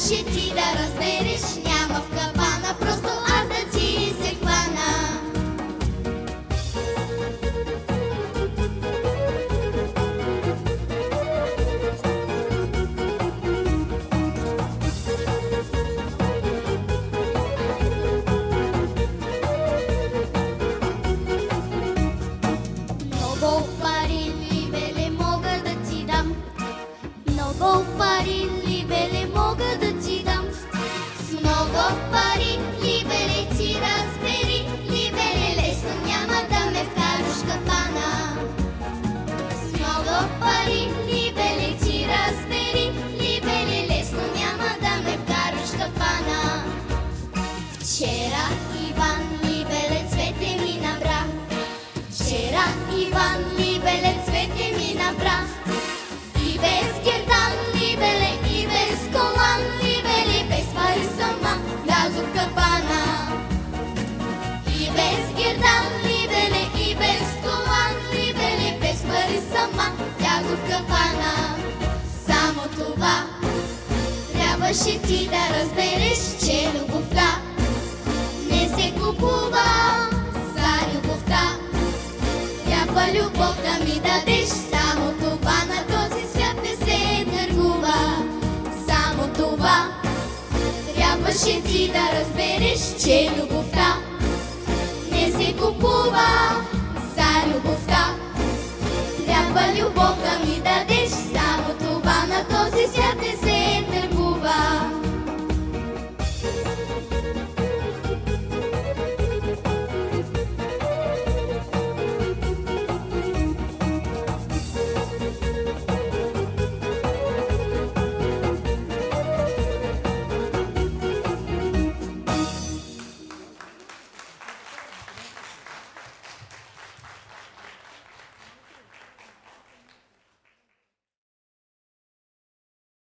Трябваше ти да разбереш, няма в капана, просто аз да ти се хвана. Много пари, либеле, мога да ти дам. Много пари, либеле, мога да ти дам. С много пари, либеле, ти разбери, либеле, лесно няма да ме вкараш в капана. С много пари, либеле, ти разбери, либеле, лесно няма да ме вкараш в капана. Вчера Иван, либеле, цвете ми набра. Вчера Иван, либеле, цвете ми набра. И без гердан, либеле, и без колан, либеле, без пари сама влязох в капана. И без гердан, либеле, и без колан, либеле, без пари сама влязох в капана. Само това трябваше ти да разбереш, че любовта не се купува. За любовта трябва любов да ми дадеш. Само това на този свят не се търгува. Само това трябваше ти да разбереш, че любовта не се купува. За любовта трябва любов да ми дадеш.